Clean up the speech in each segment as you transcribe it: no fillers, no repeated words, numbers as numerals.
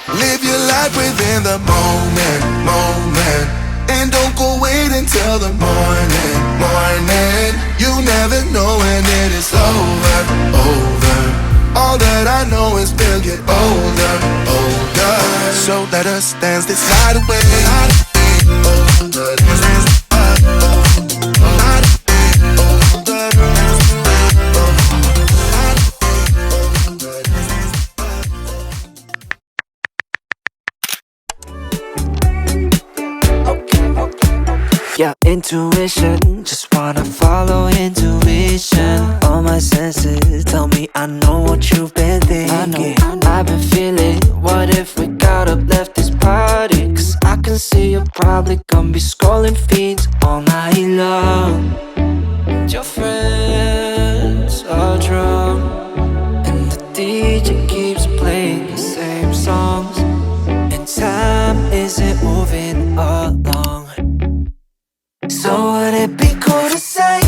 Live your life within the moment, moment. And don't go wait until the morning, morning. You never know when it is over, over. All that I know is we'll get older, older. So let us dance this night away. Yeah, intuition, just wanna follow intuition. All my senses tell me I know what you've been thinking. I've been feeling, what if we got up, left this party? Cause I can see you're probably gonna be scrolling feeds all night long. And your friends are drunk, and the DJ keeps playing the same songs, and time isn't moving along. So would it be cool to say,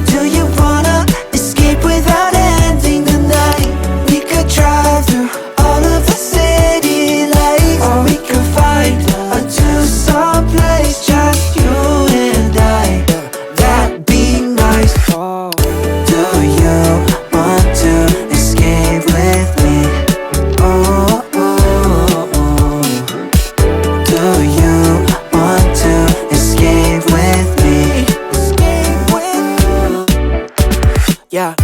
do you wanna escape without ending the night? We could drive through all of the city lights, or we could find a two-song place, just you and I. That'd be nice. Do you want to escape with me? Oh, oh, oh. Do you want to escape with me? Yeah,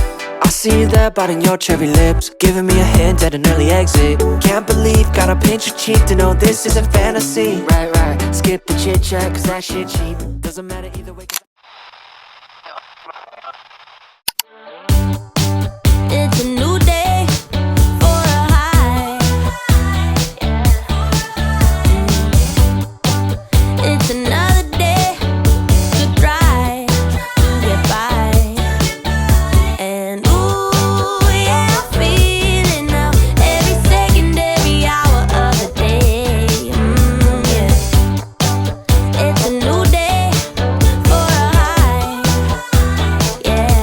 I see you there biting your cherry lips, giving me a hint at an early exit. Can't believe, gotta pinch your cheek to know this isn't fantasy. Right, right, skip the chit chat cause that shit cheap. Doesn't matter either way. It's a new day for a high. It's another day to try to get by. And ooh, yeah, I'm feeling now every second, every hour of the day. Yeah. It's a new day for a high. Yeah.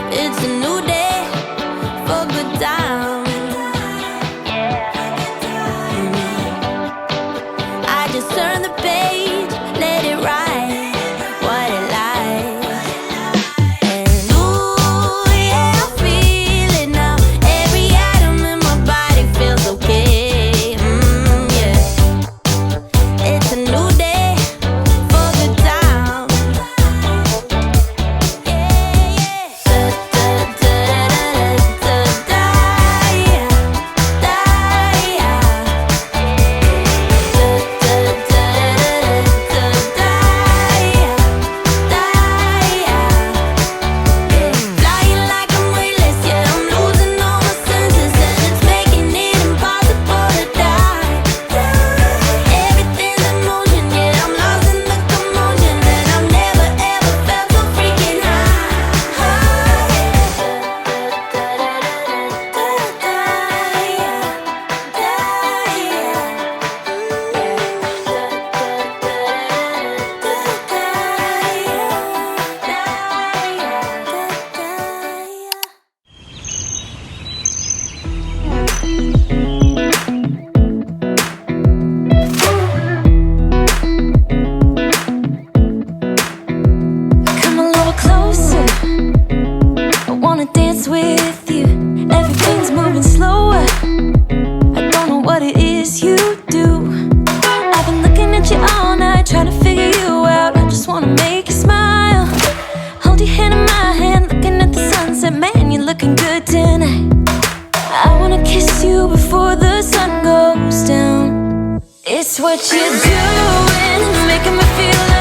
It's a new day for good times. I just turn the page, let it write what it likes. And ooh, yeah, I feel it now. Every atom in my body feels okay. Yeah. It's a new day for good times. Flying like I'm weightless, yeah, I'm losing all my senses, and it's making it impossible to die. Everything's in motion, yeah, I'm lost in the commotion, and I've never ever felt so freaking Come a little closer, I wanna dance with you. Everything's moving slower, I don't know what it is you do. I've been looking at you all night, trying to figure you out. I just wanna make you smile, hold your hand in my hand, looking at the sunset. Man, you're looking good tonight. I wanna kiss you before the sun goes down. It's what you're doing, making me feel like